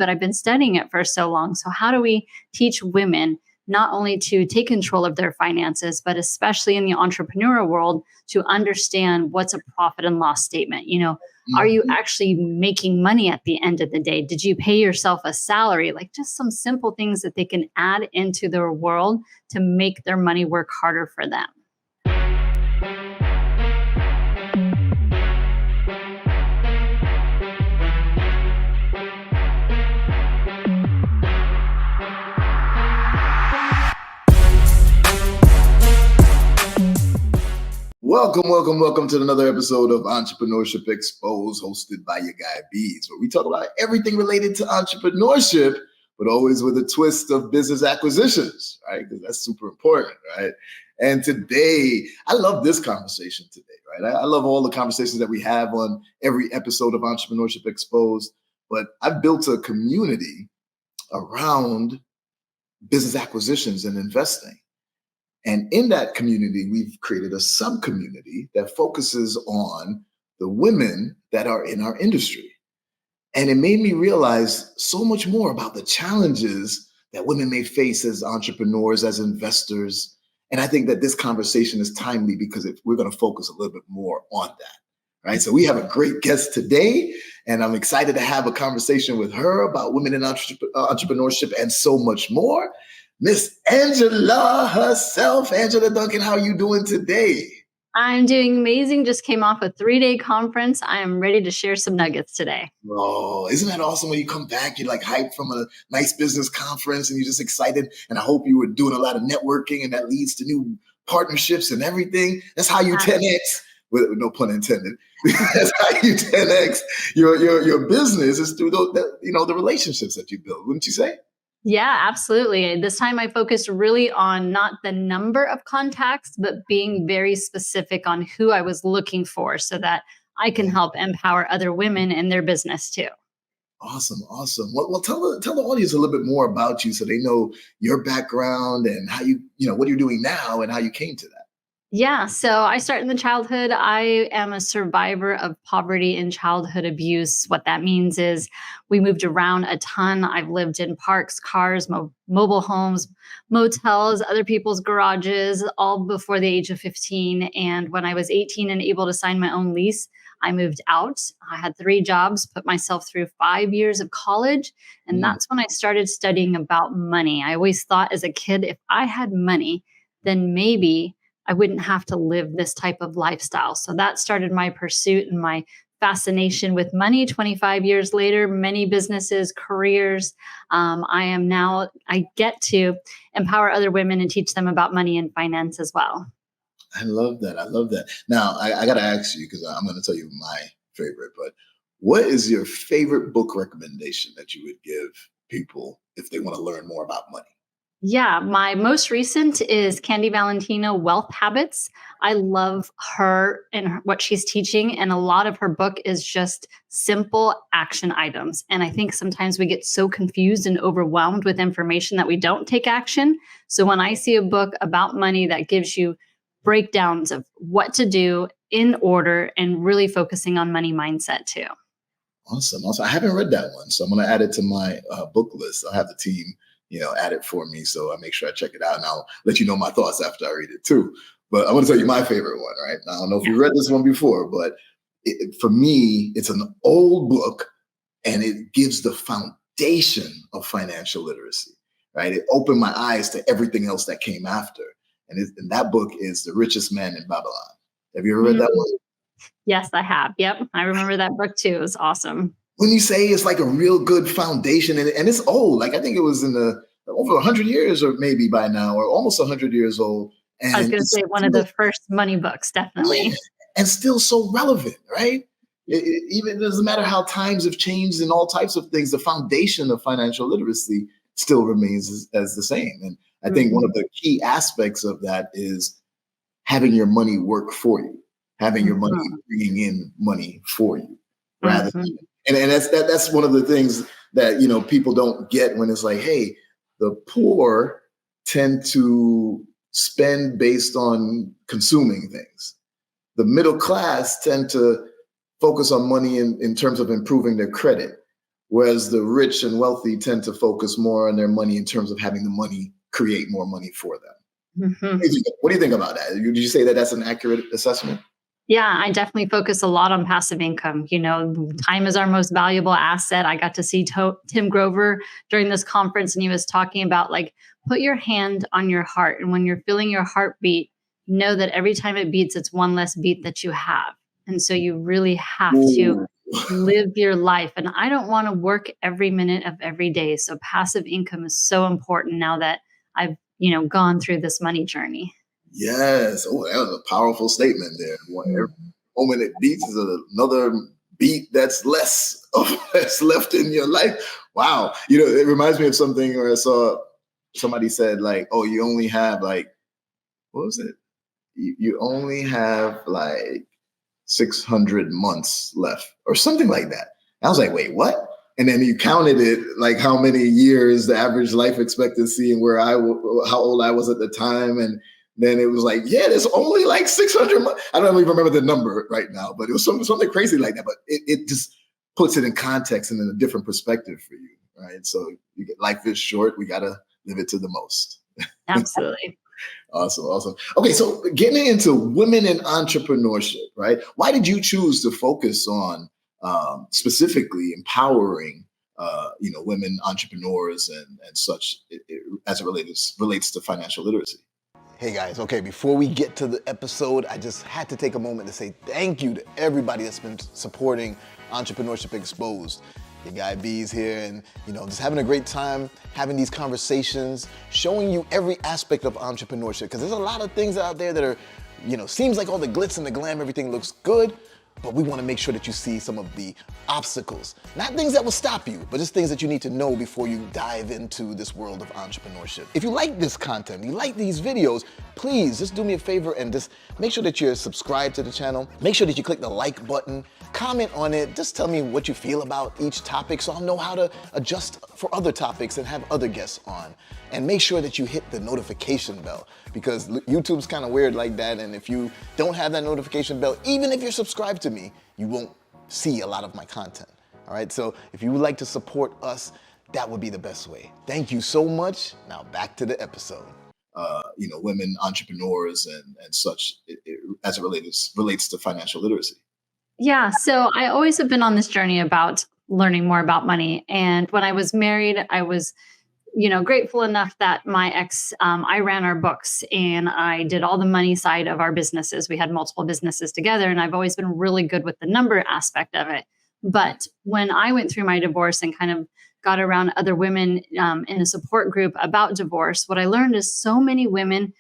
but I've been studying it for so long. So how do we teach women not only to take control of their finances, but especially in the entrepreneurial world, to understand what's a profit and loss statement? Are you actually making money at the end of the day? Did you pay yourself a salary? Like just some simple things that they can add into their world to make their money work harder for them. Welcome to another episode of Entrepreneurship Exposed, hosted by your guy Bees, where we talk about everything related to entrepreneurship, but always with a twist of business acquisitions, right? Because that's super important, right? And today, I love this conversation today, right? I love all the conversations that we have on every episode of Entrepreneurship Exposed, but I've built a community around business acquisitions and investing. And in that community, we've created a sub-community that focuses on the women that are in our industry. And it made me realize so much more about the challenges that women may face as entrepreneurs, as investors. And I think that this conversation is timely because we're going to focus a little bit more on that, right? So we have a great guest today, and I'm excited to have a conversation with her about women in entrepreneurship and so much more. Miss Angela herself. Angela Duncan, how are you doing today? I'm doing amazing. Just came off a 3-day conference. I am ready to share some nuggets today. Oh, isn't that awesome when you come back, you're like hyped from a nice business conference and you're just excited. And I hope you were doing a lot of networking and that leads to new partnerships and everything. That's how you 10X, with no pun intended. That's how you 10X your business is through the relationships that you build, wouldn't you say? Yeah, absolutely. This time I focused really on not the number of contacts, but being very specific on who I was looking for so that I can help empower other women in their business too. Awesome. Well, tell the audience a little bit more about you so they know your background and how what you're doing now and how you came to that. Yeah, so I started in the childhood. I am a survivor of poverty and childhood abuse. What that means is we moved around a ton. I've lived in parks, cars, mobile homes, motels, other people's garages, all before the age of 15. And when I was 18 and able to sign my own lease, I moved out. I had 3 jobs, put myself through 5 years of college. And that's when I started studying about money. I always thought as a kid, if I had money, then maybe I wouldn't have to live this type of lifestyle. So that started my pursuit and my fascination with money. 25 years later, many businesses, careers. I get to empower other women and teach them about money and finance as well. I love that. Now, I got to ask you, because I'm going to tell you my favorite, but what is your favorite book recommendation that you would give people if they want to learn more about money? Yeah, my most recent is Candy Valentino, Wealth Habits. I love her and what she's teaching. And a lot of her book is just simple action items. And I think sometimes we get so confused and overwhelmed with information that we don't take action. So when I see a book about money that gives you breakdowns of what to do in order and really focusing on money mindset too. Awesome. I haven't read that one, so I'm going to add it to my book list. I'll have the team add it for me. So I make sure I check it out, and I'll let you know my thoughts after I read it too. But I want to tell you my favorite one, right? Now, I don't know if you read this one before, but for me, it's an old book and it gives the foundation of financial literacy, right? It opened my eyes to everything else that came after. And that book is The Richest Man in Babylon. Have you ever read that one? Yes, I have. Yep. I remember that book too. It was awesome. When you say it's like a real good foundation, and it's old, like I think it was in over 100 years or maybe by now, or almost 100 years old. And I was going to say one of the first money books, definitely. Yeah, and still so relevant, right? It doesn't matter how times have changed and all types of things, the foundation of financial literacy still remains as the same. And I think one of the key aspects of that is having your money work for you, having your money bringing in money for you, rather than. And that's one of the things that, people don't get when it's like, hey, the poor tend to spend based on consuming things. The middle class tend to focus on money in terms of improving their credit. whereas the rich and wealthy tend to focus more on their money in terms of having the money create more money for them. Mhm. What do you think about that? Did you say that that's an accurate assessment? Yeah, I definitely focus a lot on passive income. Time is our most valuable asset. I got to see Tim Grover during this conference, and he was talking about like, put your hand on your heart. And when you're feeling your heartbeat, know that every time it beats, it's one less beat that you have. And so you really have to Ooh. live your life. And I don't want to work every minute of every day. So passive income is so important now that I've, gone through this money journey. Yes. Oh, that was a powerful statement there. Every Mm. moment it beats is another beat that's less of that's left in your life. Wow. It reminds me of something where I saw somebody said like, oh, you only have like, what was it? You only have like 600 months left or something like that. I was like, wait, what? And then you counted it, like how many years, the average life expectancy, and how old I was at the time. And then it was like, yeah, there's only like 600 months. I don't even remember the number right now, but it was something crazy like that. But it just puts it in context and in a different perspective for you, right? So life is short. We got to live it to the most. Absolutely. Awesome, awesome. Okay, so getting into women in entrepreneurship, right? Why did you choose to focus on specifically empowering, women entrepreneurs and such as it relates to financial literacy? Hey guys, okay, before we get to the episode, I just had to take a moment to say thank you to everybody that's been supporting Entrepreneurship Exposed. Your guy B's here and, just having a great time having these conversations, showing you every aspect of entrepreneurship. Because there's a lot of things out there that are, seems like all the glitz and the glam, everything looks good, but we want to make sure that you see some of the obstacles. Not things that will stop you, but just things that you need to know before you dive into this world of entrepreneurship. If you like this content, you like these videos, please just do me a favor and just make sure that you're subscribed to the channel. Make sure that you click the like button, comment on it, just tell me what you feel about each topic so I'll know how to adjust for other topics and have other guests on. And make sure that you hit the notification bell because YouTube's kind of weird like that. And if you don't have that notification bell, even if you're subscribed to me, you won't see a lot of my content. All right, so if you would like to support us, that would be the best way. Thank you so much. Now back to the episode. Women entrepreneurs and such as it relates to financial literacy. Yeah. So I always have been on this journey about learning more about money. And when I was married, I was, grateful enough that my ex, I ran our books and I did all the money side of our businesses. We had multiple businesses together and I've always been really good with the number aspect of it. But when I went through my divorce and kind of got around other women in a support group about divorce, what I learned is so many women,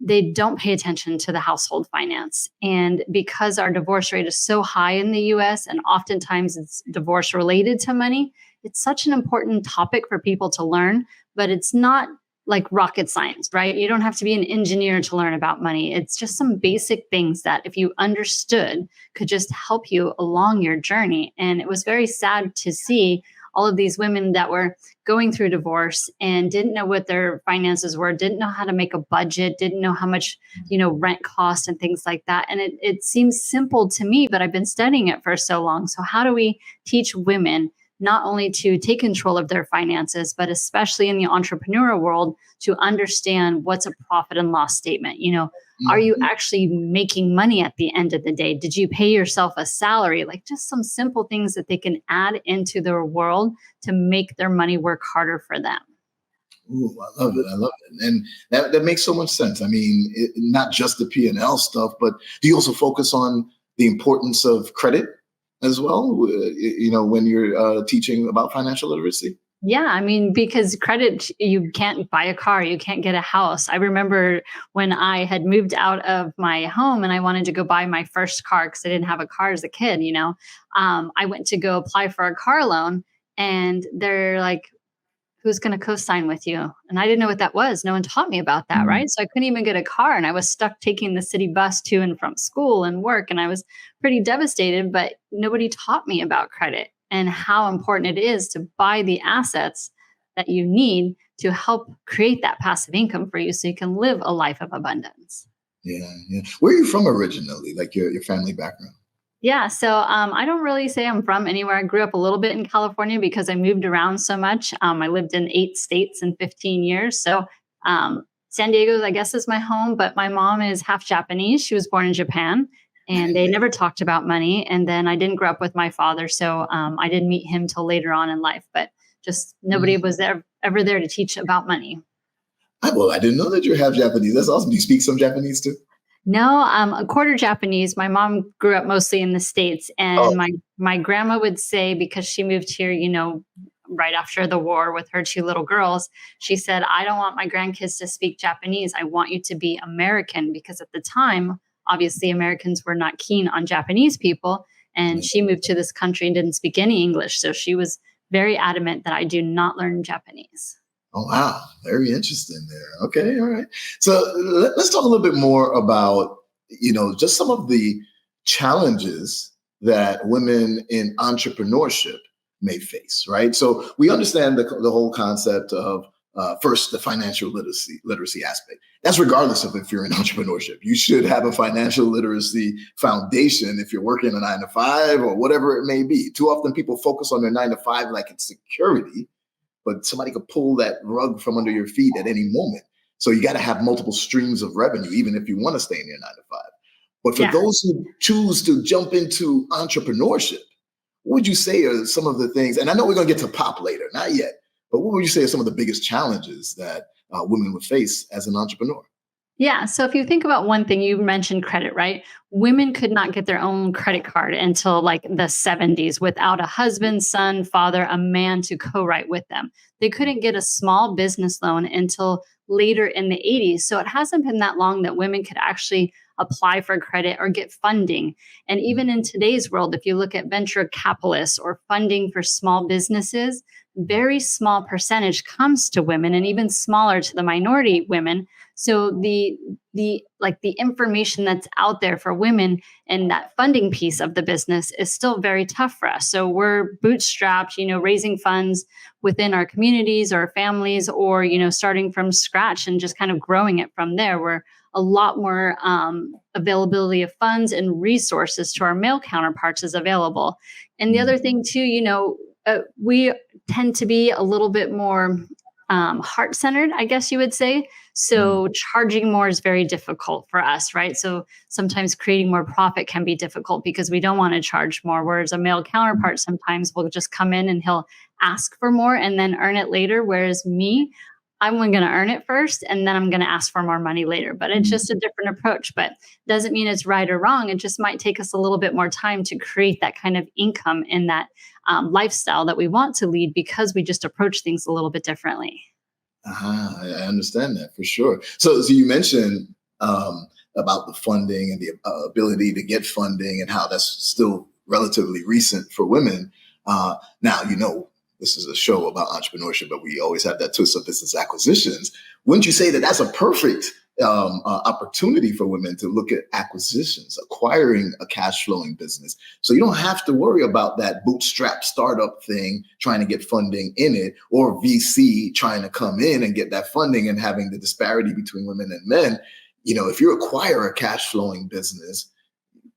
they don't pay attention to the household finance. And because our divorce rate is so high in the US, and oftentimes it's divorce related to money, it's such an important topic for people to learn, but it's not like rocket science, right? You don't have to be an engineer to learn about money. It's just some basic things that if you understood could just help you along your journey. And it was very sad to see all of these women that were going through divorce and didn't know what their finances were, didn't know how to make a budget, didn't know how much, rent cost and things like that. And it seems simple to me, but I've been studying it for so long. So how do we teach women not only to take control of their finances, but especially in the entrepreneurial world, to understand what's a profit and loss statement? Are you actually making money at the end of the day? Did you pay yourself a salary? Like just some simple things that they can add into their world to make their money work harder for them. Ooh, I love it. I love it. And that makes so much sense. I mean, not just the P&L stuff, but do you also focus on the importance of credit as well, when you're teaching about financial literacy? Yeah, I mean, because credit, you can't buy a car, you can't get a house. I remember when I had moved out of my home and I wanted to go buy my first car because I didn't have a car as a kid, I went to go apply for a car loan and they're like, who's going to co-sign with you? And I didn't know what that was. No one taught me about that, right? So I couldn't even get a car and I was stuck taking the city bus to and from school and work. And I was pretty devastated, but nobody taught me about credit and how important it is to buy the assets that you need to help create that passive income for you so you can live a life of abundance. Yeah, yeah. Where are you from originally, like your family background? Yeah, so I don't really say I'm from anywhere. I grew up a little bit in California because I moved around so much. I lived in 8 states in 15 years. So San Diego, I guess, is my home, but my mom is half Japanese. She was born in Japan and they never talked about money. And then I didn't grow up with my father. So I didn't meet him till later on in life, but just nobody was there ever there to teach about money. Well, I didn't know that you're half Japanese. That's awesome. Do you speak some Japanese too? No, a quarter Japanese. My mom grew up mostly in the States, Oh, and my grandma would say because she moved here, right after the war with her two little girls, she said, "I don't want my grandkids to speak Japanese. I want you to be American," because at the time, obviously, Americans were not keen on Japanese people, and yeah. she moved to this country and didn't speak any English, so she was very adamant that I do not learn Japanese. Oh, wow. Very interesting there. Okay. All right. So let's talk a little bit more about, just some of the challenges that women in entrepreneurship may face, right? So we understand the whole concept of first the financial literacy aspect. That's regardless of if you're in entrepreneurship. You should have a financial literacy foundation if you're working a 9 to 5 or whatever it may be. Too often people focus on their 9 to 5 like it's security, but somebody could pull that rug from under your feet at any moment. So you got to have multiple streams of revenue, even if you want to stay in your 9 to 5. But for Yeah. those who choose to jump into entrepreneurship, what would you say are some of the things? And I know we're going to get to pop later, not yet, but what would you say are some of the biggest challenges that women would face as an entrepreneur? Yeah. So if you think about one thing, you mentioned credit, right? Women could not get their own credit card until like the 70s without a husband, son, father, a man to co write with them. They couldn't get a small business loan until later in the 80s. So it hasn't been that long that women could actually apply for credit or get funding. And even in today's world, if you look at venture capitalists or funding for small businesses, very small percentage comes to women and even smaller to the minority women. So the information that's out there for women and that funding piece of the business is still very tough for us. So we're bootstrapped, raising funds within our communities or families, or starting from scratch and just kind of growing it from there. We're a lot more availability of funds and resources to our male counterparts is available. And the other thing too, we tend to be a little bit more heart centered, I guess you would say. So charging more is very difficult for us, right? So sometimes creating more profit can be difficult because we don't want to charge more. Whereas a male counterpart sometimes will just come in and he'll ask for more and then earn it later. Whereas me, I'm going to earn it first and then I'm going to ask for more money later. But it's just a different approach. But doesn't mean it's right or wrong. It just might take us a little bit more time to create that kind of income and that lifestyle that we want to lead because we just approach things a little bit differently. I understand that for sure. So you mentioned about the funding and the ability to get funding and how that's still relatively recent for women. Now, this is a show about entrepreneurship, but we always have that twist of business acquisitions. Wouldn't you say that that's a perfect opportunity for women to look at acquisitions, acquiring a cash flowing business? So you don't have to worry about that bootstrap startup thing, trying to get funding in it, or VC trying to come in and get that funding and having the disparity between women and men. If you acquire a cash flowing business,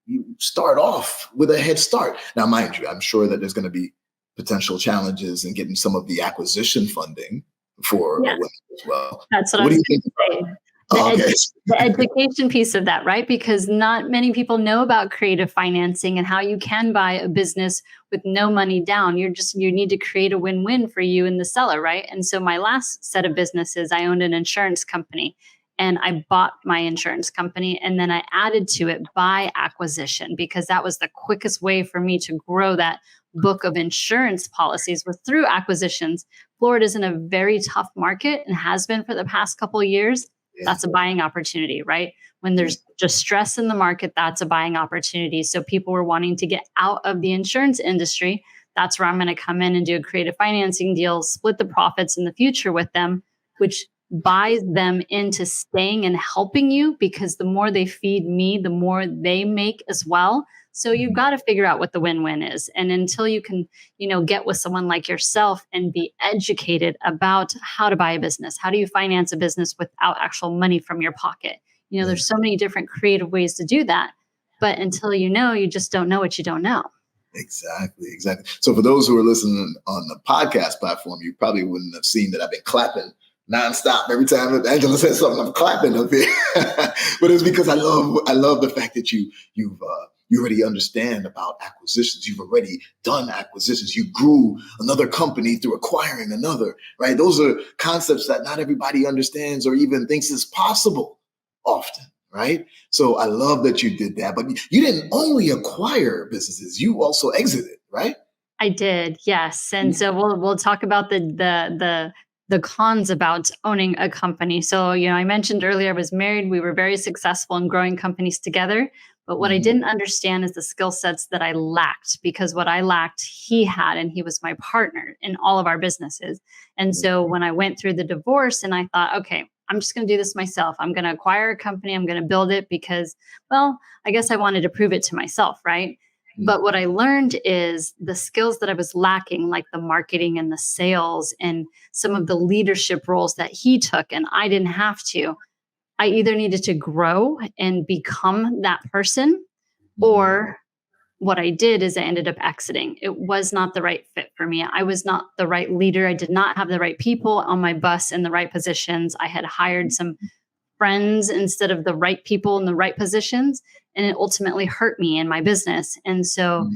you start off with a head start. Now, mind you, I'm sure that there's going to be potential challenges in getting some of the acquisition funding for Yeah, women as well. that's what I What do was you going think? to say. The, Oh, okay. the education piece of that, right? Because not many people know about creative financing and how you can buy a business with no money down. You need to create a win-win for you and the seller, right? And so my last set of businesses, I owned an insurance company and I bought my insurance company and then I added to it by acquisition because that was the quickest way for me to grow that book of insurance policies was through acquisitions. Florida's in a very tough market and has been for the past couple of years. Yeah. That's a buying opportunity, right? When there's just stress in the market, that's a buying opportunity. So people were wanting to get out of the insurance industry. That's where I'm going to come in and do a creative financing deal, split the profits in the future with them, which buys them into staying and helping you because the more they feed me, the more they make as well. So you've got to figure out what the win-win is. And until you can, get with someone like yourself and be educated about how to buy a business, how do you finance a business without actual money from your pocket? There's so many different creative ways to do that. But until you know, you just don't know what you don't know. Exactly. So for those who are listening on the podcast platform, you probably wouldn't have seen that I've been clapping nonstop. Every time Angela says something, I'm clapping up here. But it's because I love the fact that you already understand about acquisitions. You've already done acquisitions. You grew another company through acquiring another, right? Those are concepts that not everybody understands or even thinks is possible often, right? So I love that you did that. But you didn't only acquire businesses, you also exited, right? I did, yes. And so we'll talk about the cons about owning a company. So, I mentioned earlier I was married. We were very successful in growing companies together. But what I didn't understand is the skill sets that I lacked, because what I lacked, he had, and he was my partner in all of our businesses. And so when I went through the divorce and I thought, okay, I'm just going to do this myself. I'm going to acquire a company. I'm going to build it because, well, I guess I wanted to prove it to myself, right? But what I learned is the skills that I was lacking, like the marketing and the sales and some of the leadership roles that he took, and I didn't have to. I either needed to grow and become that person, or what I did is I ended up exiting. It was not the right fit for me. I was not the right leader. I did not have the right people on my bus in the right positions. I had hired some friends instead of the right people in the right positions, and it ultimately hurt me in my business. And so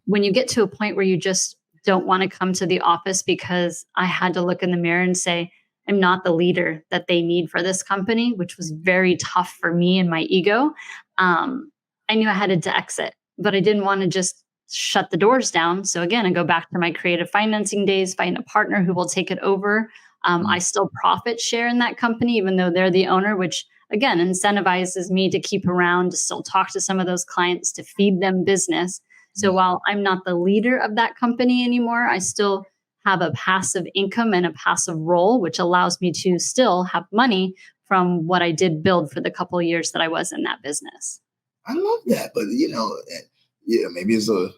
when you get to a point where you just don't want to come to the office, because I had to look in the mirror and say, I'm not the leader that they need for this company, which was very tough for me and my ego. I knew I had to exit, but I didn't want to just shut the doors down. So again, I go back to my creative financing days, find a partner who will take it over. I still profit share in that company, even though they're the owner, which again incentivizes me to keep around, to still talk to some of those clients, to feed them business. So while I'm not the leader of that company anymore, I still have a passive income and a passive role, which allows me to still have money from what I did build for the couple of years that I was in that business. I love that. But, maybe it's a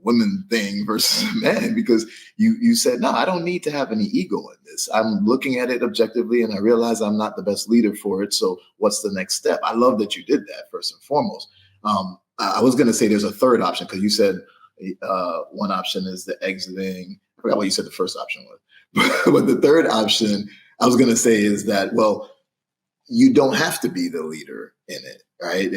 women thing versus men, because you said, no, I don't need to have any ego in this. I'm looking at it objectively and I realize I'm not the best leader for it. So what's the next step? I love that you did that first and foremost. I was going to say there's a third option, because you said one option is the exiting. I forgot what you said the first option was. But the third option I was going to say is that, well, you don't have to be the leader in it, right?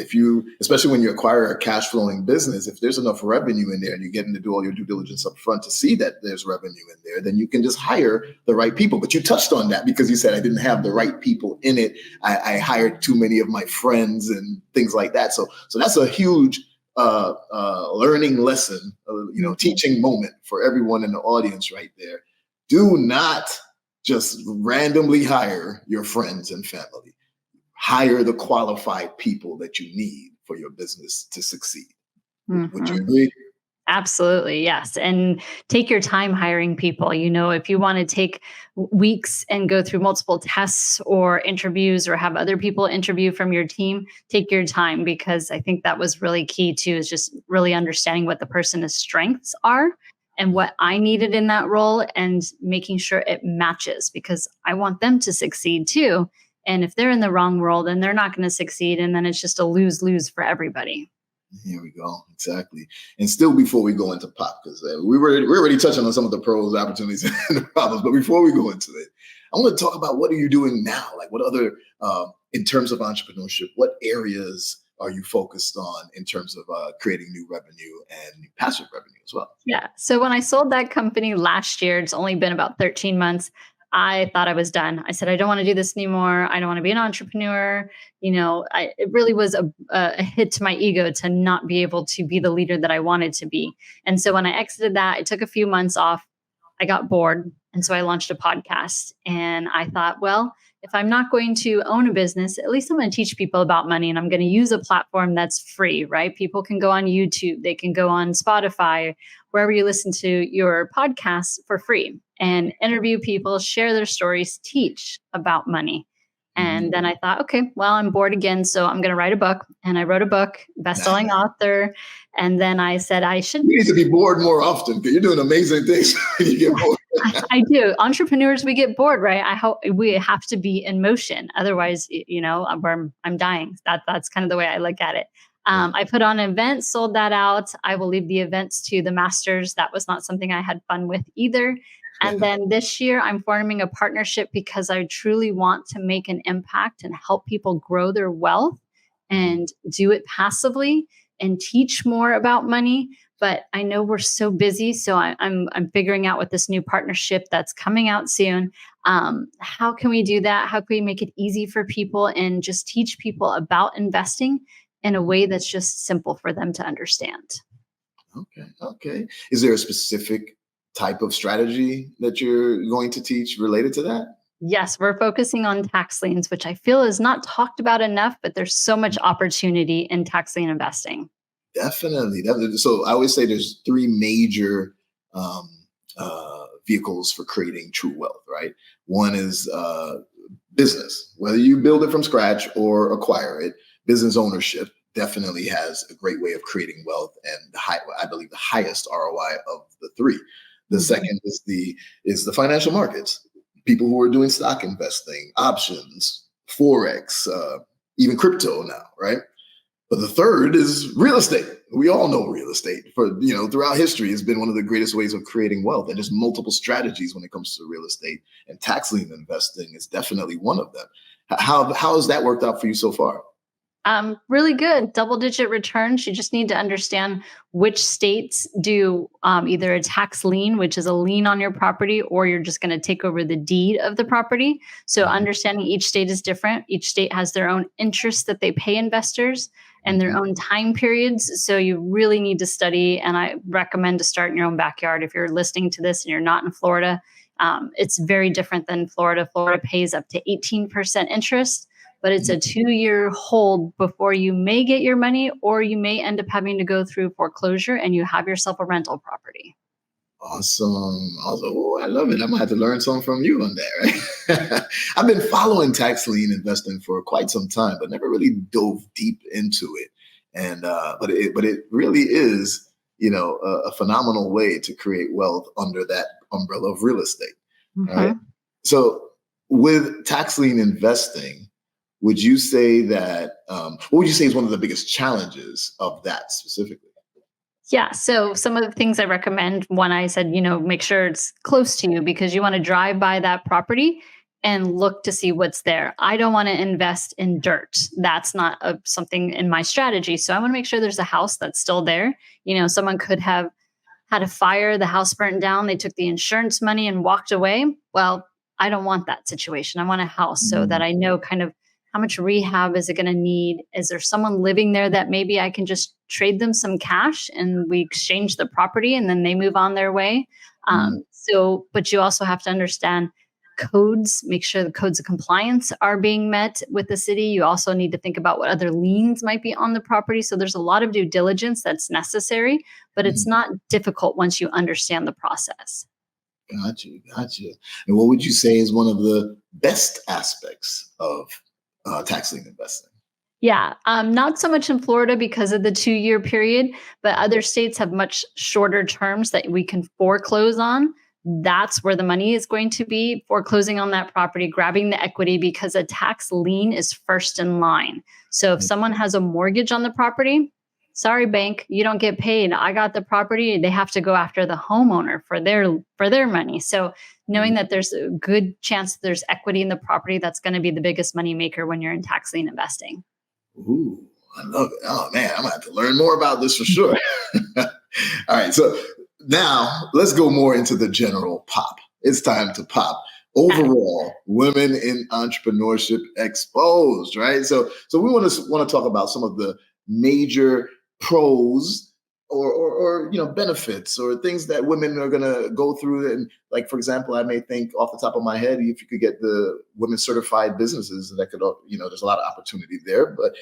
Especially when you acquire a cash flowing business, if there's enough revenue in there and you're getting to do all your due diligence up front to see that there's revenue in there, then you can just hire the right people. But you touched on that, because you said I didn't have the right people in it. I hired too many of my friends and things like that. So that's a huge learning lesson, teaching moment for everyone in the audience right there. Do not just randomly hire your friends and family. Hire the qualified people that you need for your business to succeed. Would you agree? Absolutely, yes. And take your time hiring people. If you want to take weeks and go through multiple tests or interviews, or have other people interview from your team, take your time, because I think that was really key too, is just really understanding what the person's strengths are and what I needed in that role, and making sure it matches, because I want them to succeed too. And if they're in the wrong role, then they're not going to succeed. And then it's just a lose-lose for everybody. Here we go. Exactly. And still, before we go into pop, because we're already touching on some of the pros, opportunities, and the problems. But before we go into it, I want to talk about, what are you doing now? Like, what other, in terms of entrepreneurship, what areas are you focused on in terms of creating new revenue and passive revenue as well? Yeah. So when I sold that company last year, it's only been about 13 months. I thought I was done. I said, I don't want to do this anymore. I don't want to be an entrepreneur. It really was a hit to my ego to not be able to be the leader that I wanted to be. And so when I exited that, I took a few months off. I got bored. And so I launched a podcast, and I thought, well, if I'm not going to own a business, at least I'm going to teach people about money, and I'm going to use a platform that's free, right? People can go on YouTube, they can go on Spotify, wherever you listen to your podcasts, for free, and interview people, share their stories, teach about money. And then I thought, okay, well, I'm bored again, so I'm going to write a book. And I wrote a book, best-selling author. And then I said, You need to be bored more often, because you're doing amazing things when you get bored. I do. Entrepreneurs, we get bored, right? We have to be in motion. Otherwise, I'm dying. That's kind of the way I look at it. I put on an event, sold that out. I will leave the events to the masters. That was not something I had fun with either. And then this year, I'm forming a partnership because I truly want to make an impact and help people grow their wealth and do it passively and teach more about money. But I know we're so busy, so I'm figuring out with this new partnership that's coming out soon. How can we do that? How can we make it easy for people and just teach people about investing in a way that's just simple for them to understand? Okay. Okay. Is there a specific type of strategy that you're going to teach related to that? Yes, we're focusing on tax liens, which I feel is not talked about enough, but there's so much opportunity in tax lien investing. Definitely. Definitely. So I always say there's three major vehicles for creating true wealth, right? One is business, whether you build it from scratch or acquire it. Business ownership definitely has a great way of creating wealth and I believe the highest ROI of the three. The second is the financial markets. People who are doing stock investing, options, forex, even crypto now, right? But the third is real estate. We all know real estate throughout history has been one of the greatest ways of creating wealth. And there's multiple strategies when it comes to real estate, and tax lien investing is definitely one of them. How has that worked out for you so far? Really good. Double-digit returns. You just need to understand which states do either a tax lien, which is a lien on your property, or you're just going to take over the deed of the property. So understanding each state is different. Each state has their own interests that they pay investors and their own time periods. So you really need to study. And I recommend to start in your own backyard. If you're listening to this and you're not in Florida, it's very different than Florida. Florida pays up to 18% interest, but it's a 2-year hold before you may get your money, or you may end up having to go through foreclosure and you have yourself a rental property. Awesome. Oh, I love it. I'm gonna have to learn something from you on that, right? I've been following tax lien investing for quite some time, but never really dove deep into it. And but it really is, a phenomenal way to create wealth under that umbrella of real estate. All right. So with tax lien investing, would you say that what would you say is one of the biggest challenges of that specifically? Yeah. So some of the things I recommend, one, I said, make sure it's close to you because you want to drive by that property and look to see what's there. I don't want to invest in dirt. That's not something in my strategy. So I want to make sure there's a house that's still there. Someone could have had a fire, the house burnt down, they took the insurance money and walked away. Well, I don't want that situation. I want a house so that I know kind of how much rehab is it going to need? Is there someone living there that maybe I can just trade them some cash and we exchange the property and then they move on their way? But you also have to understand codes, make sure the codes of compliance are being met with the city. You also need to think about what other liens might be on the property. So there's a lot of due diligence that's necessary, but it's not difficult once you understand the process. Gotcha. And what would you say is one of the best aspects of tax lien investing? Yeah, not so much in Florida because of the 2-year period, but other states have much shorter terms that we can foreclose on. That's where the money is going to be, foreclosing on that property, grabbing the equity, because a tax lien is first in line. So if someone has a mortgage on the property, sorry, bank, you don't get paid. I got the property. They have to go after the homeowner for their money. So knowing that there's a good chance that there's equity in the property, that's going to be the biggest money maker when you're in tax lien investing. Ooh, I love it. Oh man, I'm gonna have to learn more about this for sure. All right, so now let's go more into the general pop. It's time to pop. Overall, women in entrepreneurship exposed, right? So we want to talk about some of the major pros or benefits or things that women are going to go through. And like, for example, I may think off the top of my head, if you could get the women certified businesses, that could, there's a lot of opportunity there, but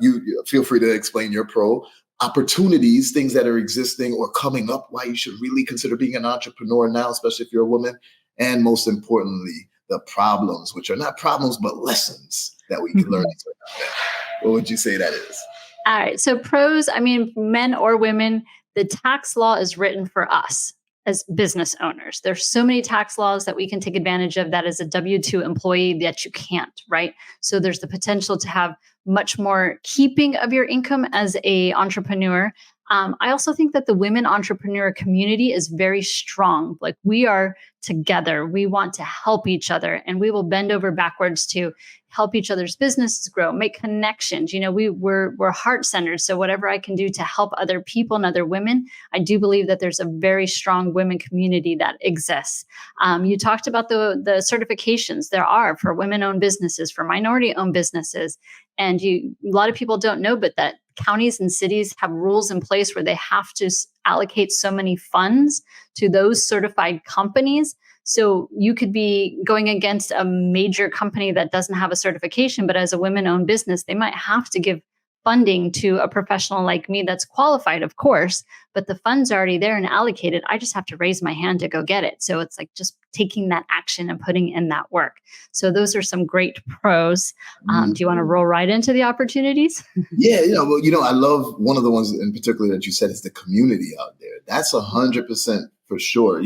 you feel free to explain your pro opportunities, things that are existing or coming up, why you should really consider being an entrepreneur now, especially if you're a woman. And most importantly, the problems, which are not problems, but lessons that we can learn. What would you say that is? All right. So pros, men or women, the tax law is written for us. as business owners. There's so many tax laws that we can take advantage of that as a W-2 employee that you can't, right? So there's the potential to have much more keeping of your income as a entrepreneur. I also think that the women entrepreneur community is very strong. Like, we are together. We want to help each other, and we will bend over backwards to help each other's businesses grow, make connections. We're heart centered. So whatever I can do to help other people and other women, I do believe that there's a very strong women community that exists. You talked about the certifications there are for women-owned businesses, for minority-owned businesses. And a lot of people don't know, but that counties and cities have rules in place where they have to allocate so many funds to those certified companies. So you could be going against a major company that doesn't have a certification, but as a women-owned business, they might have to give funding to a professional like me that's qualified, of course, but the funds are already there and allocated. I just have to raise my hand to go get it. So it's like just taking that action and putting in that work. So those are some great pros. Do you want to roll right into the opportunities? Yeah, I love one of the ones in particular that you said is the community out there. That's 100% for sure.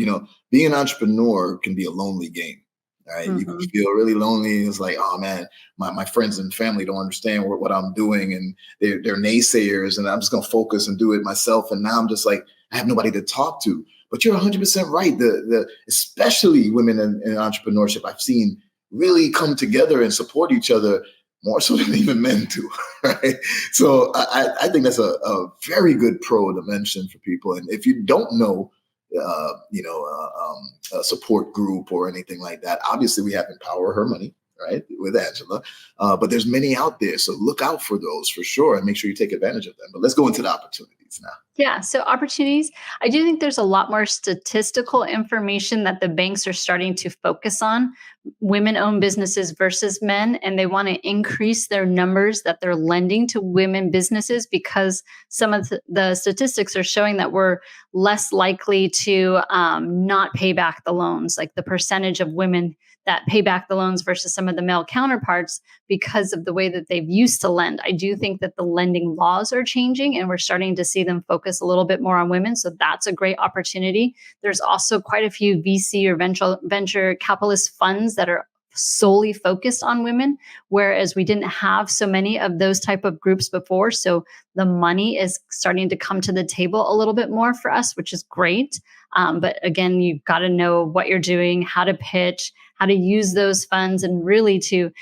Being an entrepreneur can be a lonely game. Right. You can feel really lonely. It's like, oh man, my friends and family don't understand what I'm doing, and they're naysayers, and I'm just gonna focus and do it myself. And now I'm just like, I have nobody to talk to. But you're 100% right. The especially women in entrepreneurship, I've seen really come together and support each other more so than even men do. Right. So I think that's a very good pro to mention for people. And if you don't know, a support group or anything like that, obviously we have Empower Her Money, right, with Angela, but there's many out there, so look out for those for sure and make sure you take advantage of them. But let's go into the opportunities now. Yeah, so opportunities, I do think there's a lot more statistical information that the banks are starting to focus on women-owned businesses versus men, and they want to increase their numbers that they're lending to women businesses because some of the statistics are showing that we're less likely to not pay back the loans, like the percentage of women that pay back the loans versus some of the male counterparts because of the way that they've used to lend. I do think that the lending laws are changing and we're starting to see them focus a little bit more on women. So that's a great opportunity. There's also quite a few VC or venture capitalist funds that are solely focused on women, whereas we didn't have so many of those type of groups before. So the money is starting to come to the table a little bit more for us, which is great. But again, you've got to know what you're doing, how to pitch, how to use those funds, and really to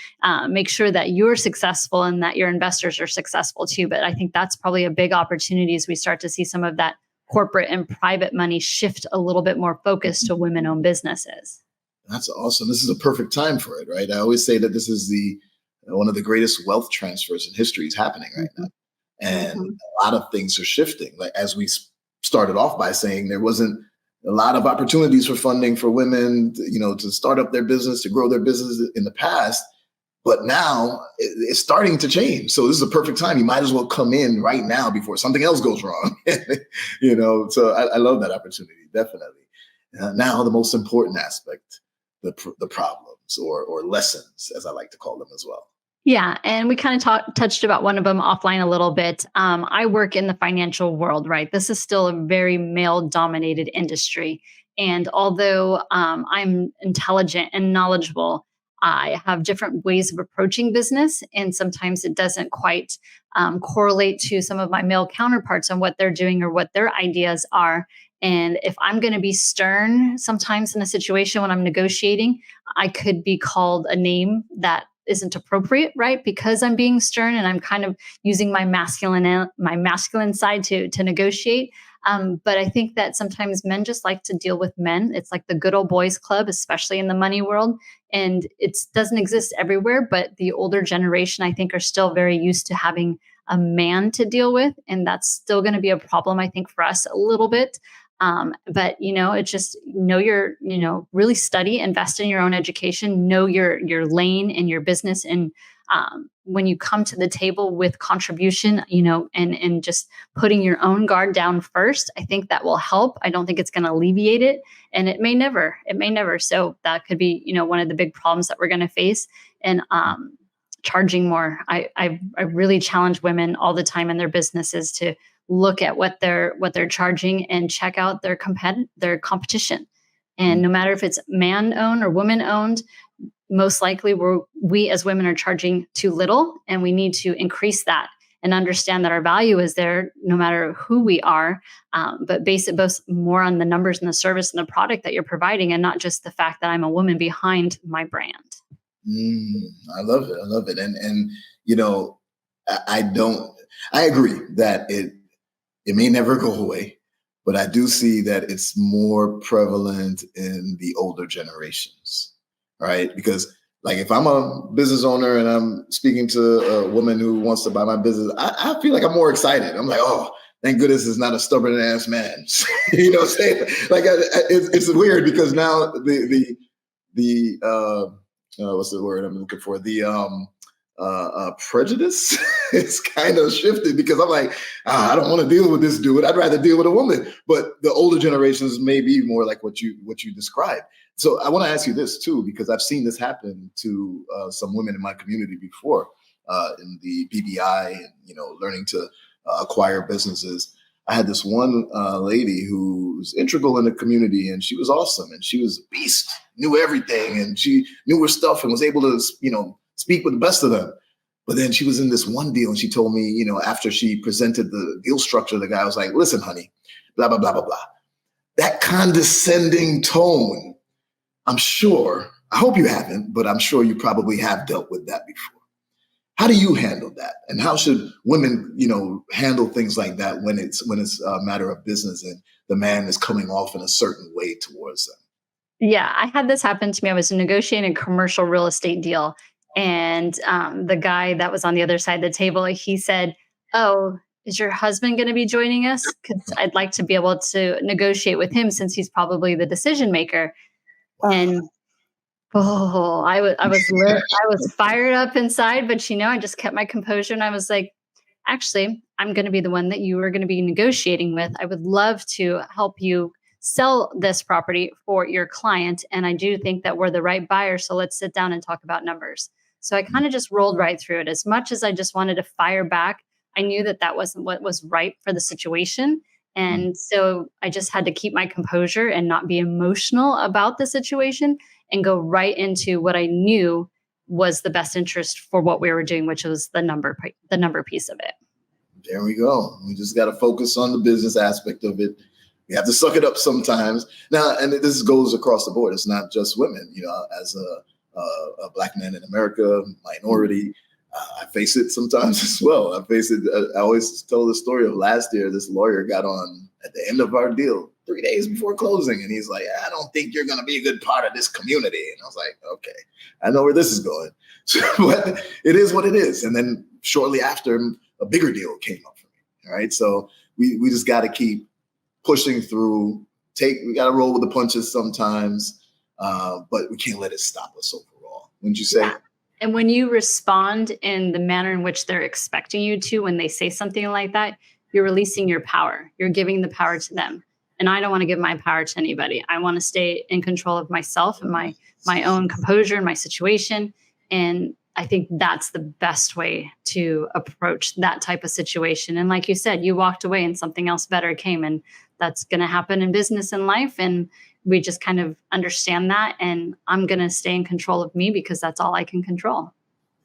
make sure that you're successful and that your investors are successful too. But I think that's probably a big opportunity as we start to see some of that corporate and private money shift a little bit more focused to women-owned businesses. That's awesome. This is a perfect time for it, right? I always say that this is one of the greatest wealth transfers in history is happening right now. And a lot of things are shifting. Like, as we started off by saying, there wasn't a lot of opportunities for funding for women, to start up their business, to grow their business in the past. But now it's starting to change. So this is a perfect time. You might as well come in right now before something else goes wrong. So I love that opportunity, definitely. Now, the most important aspect, the problems or lessons, as I like to call them as well. Yeah. And we kind of touched about one of them offline a little bit. I work in the financial world, right? This is still a very male dominated industry. And although I'm intelligent and knowledgeable, I have different ways of approaching business. And sometimes it doesn't quite correlate to some of my male counterparts on what they're doing or what their ideas are. And if I'm going to be stern, sometimes in a situation when I'm negotiating, I could be called a name that isn't appropriate, right? Because I'm being stern and I'm kind of using my masculine side to negotiate. But I think that sometimes men just like to deal with men. It's like the good old boys club, especially in the money world. And it doesn't exist everywhere, but the older generation, I think, are still very used to having a man to deal with. And that's still going to be a problem, I think, for us a little bit. But it's just really study, invest in your own education, know your lane and your business. And when you come to the table with contribution, and just putting your own guard down first, I think that will help. I don't think it's going to alleviate it, and it may never. So that could be, one of the big problems that we're going to face. And charging more. I really challenge women all the time in their businesses to look at what they're charging and check out their competition. And no matter if it's man owned or woman owned, most likely we as women are charging too little, and we need to increase that and understand that our value is there no matter who we are, but base it both more on the numbers and the service and the product that you're providing, and not just the fact that I'm a woman behind my brand. I love it. I love it. And you know, I agree that it may never go away, but I do see that it's more prevalent in the older generations, right? Because like if I'm a business owner and I'm speaking to a woman who wants to buy my business, I feel like I'm more excited. I'm like, oh, thank goodness it's not a stubborn ass man. You know what I'm saying? Like it's weird because now the what's the word I'm looking for? The prejudice is kind of shifted because I'm like, I don't want to deal with this dude. I'd rather deal with a woman. But the older generations may be more like what you described. So I want to ask you this too, because I've seen this happen to some women in my community before in the BBI and, you know, learning to acquire businesses. I had this one lady who was integral in the community, and she was awesome, and she was a beast, knew everything, and she knew her stuff and was able to, you know, speak with the best of them. But then she was in this one deal, and she told me, you know, after she presented the deal structure, the guy was like, listen, honey, blah, blah, blah, blah, blah. That condescending tone, I'm sure, I hope you haven't, but I'm sure you probably have dealt with that before. How do you handle that? And how should women, you know, handle things like that when it's a matter of business and the man is coming off in a certain way towards them? Yeah, I had this happen to me. I was negotiating a commercial real estate deal, and the guy that was on the other side of the table, he said, "Oh, is your husband going to be joining us? Because I'd like to be able to negotiate with him since he's probably the decision maker." And I was fired up inside, but you know, I just kept my composure, and I was like, actually, I'm going to be the one that you are going to be negotiating with. I would love to help you sell this property for your client. And I do think that we're the right buyer. So let's sit down and talk about numbers. So I kind of just rolled right through it. As much as I just wanted to fire back, I knew that that wasn't what was right for the situation. And so I just had to keep my composure and not be emotional about the situation and go right into what I knew was the best interest for what we were doing, which was the number piece of it. There we go. We just got to focus on the business aspect of it. We have to suck it up sometimes. Now, and this goes across the board. It's not just women. You know, as a Black man in America, minority, I face it sometimes as well. I face it. I always tell the story of last year. This lawyer got on at the end of our deal 3 days before closing, and he's like, "I don't think you're going to be a good part of this community." And I was like, "Okay, I know where this is going." But it is what it is. And then shortly after, a bigger deal came up for me. All right, so we just got to keep pushing through. We got to roll with the punches sometimes, but we can't let it stop us overall. Wouldn't you say? Yeah. And when you respond in the manner in which they're expecting you to, when they say something like that, you're releasing your power. You're giving the power to them. And I don't want to give my power to anybody. I want to stay in control of myself and my own composure and my situation. And I think that's the best way to approach that type of situation. And like you said, you walked away and something else better came. And that's going to happen in business and life. And we just kind of understand that. And I'm going to stay in control of me because that's all I can control.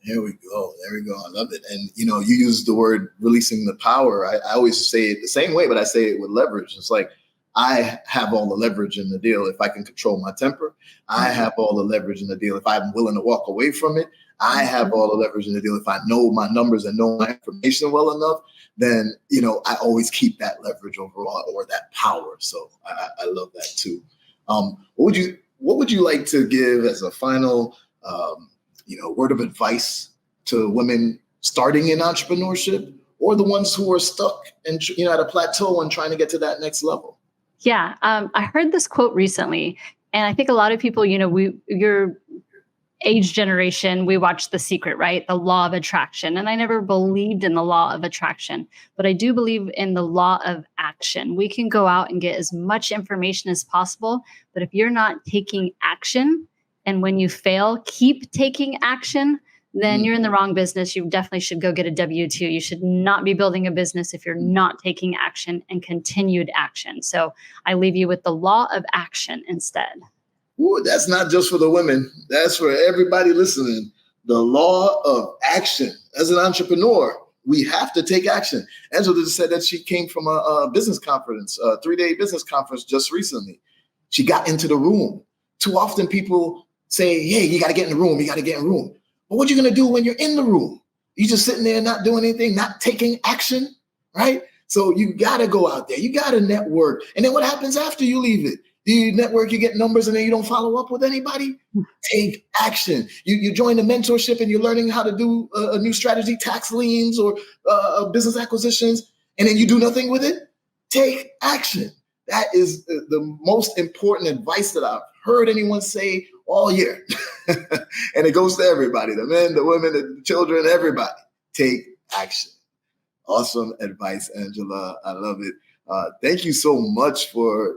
There we go. There we go. I love it. And, you know, you use the word releasing the power. I always say it the same way, but I say it with leverage. It's like, I have all the leverage in the deal if I can control my temper. I have all the leverage in the deal if I'm willing to walk away from it. I have all the leverage in the deal if I know my numbers and know my information well enough. Then, you know, I always keep that leverage overall, or that power. So I love that too. What would you like to give as a final, word of advice to women starting in entrepreneurship, or the ones who are stuck and, at a plateau and trying to get to that next level? Yeah. I heard this quote recently, and I think a lot of people, your age generation, we watched The Secret, right? The law of attraction. And I never believed in the law of attraction, but I do believe in the law of action. We can go out and get as much information as possible, but if you're not taking action, and when you fail, keep taking action, then you're in the wrong business. You definitely should go get a W-2. You should not be building a business if you're not taking action and continued action. So I leave you with the law of action instead. Ooh, that's not just for the women. That's for everybody listening. The law of action. As an entrepreneur, we have to take action. Angela just said that she came from a business conference, a 3-day business conference just recently. She got into the room. Too often people say, hey, you got to get in the room. You got to get in the room. But what are you going to do when you're in the room? You just sitting there not doing anything, not taking action, right? So you got to go out there. You got to network. And then what happens after you leave it? You network, you get numbers, and then you don't follow up with anybody? Take action. You join the mentorship and you're learning how to do a new strategy, tax liens or business acquisitions, and then you do nothing with it? Take action. That is the most important advice that I've heard anyone say all year. And it goes to everybody, the men, the women, the children, everybody. Take action. Awesome advice, Angela. I love it. Thank you so much for,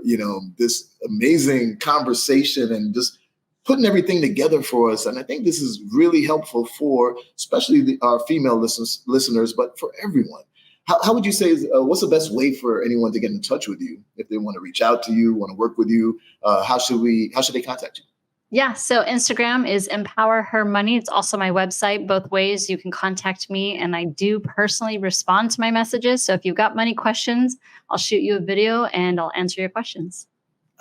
this amazing conversation and just putting everything together for us. And I think this is really helpful for especially our female listeners, but for everyone. How would you say, what's the best way for anyone to get in touch with you if they want to reach out to you, want to work with you? How should they contact you? Yeah, so Instagram is Empower Her Money. It's also my website. Both ways you can contact me, and I do personally respond to my messages. So if you've got money questions, I'll shoot you a video and I'll answer your questions.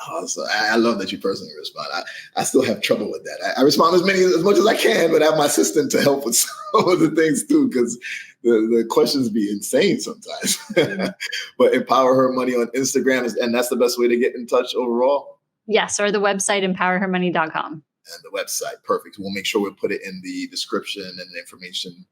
Awesome. I love that you personally respond. I still have trouble with that. I respond as much as I can, but I have my assistant to help with some of the things too, because the questions be insane sometimes. But Empower Her Money on Instagram, and that's the best way to get in touch overall? Yes, or the website, empowerhermoney.com. And the website, perfect. We'll make sure we put it in the description and the information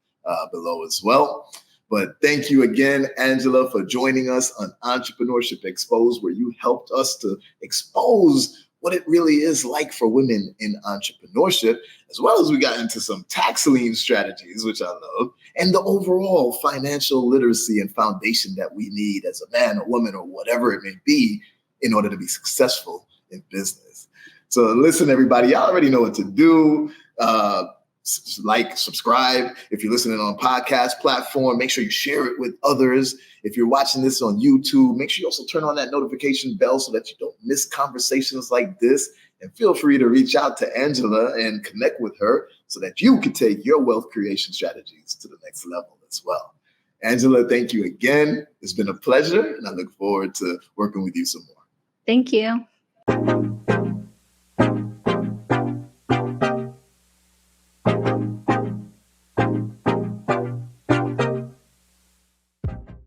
below as well. But thank you again, Angela, for joining us on Entrepreneurship Exposed, where you helped us to expose what it really is like for women in entrepreneurship, as well as we got into some tax lien strategies, which I love, and the overall financial literacy and foundation that we need as a man or woman or whatever it may be in order to be successful in business. So listen, everybody, y'all already know what to do. Like, subscribe. If you're listening on a podcast platform, make sure you share it with others. If you're watching this on YouTube, make sure you also turn on that notification bell so that you don't miss conversations like this. And feel free to reach out to Angela and connect with her so that you can take your wealth creation strategies to the next level as well. Angela, thank you again. It's been a pleasure, and I look forward to working with you some more. Thank you.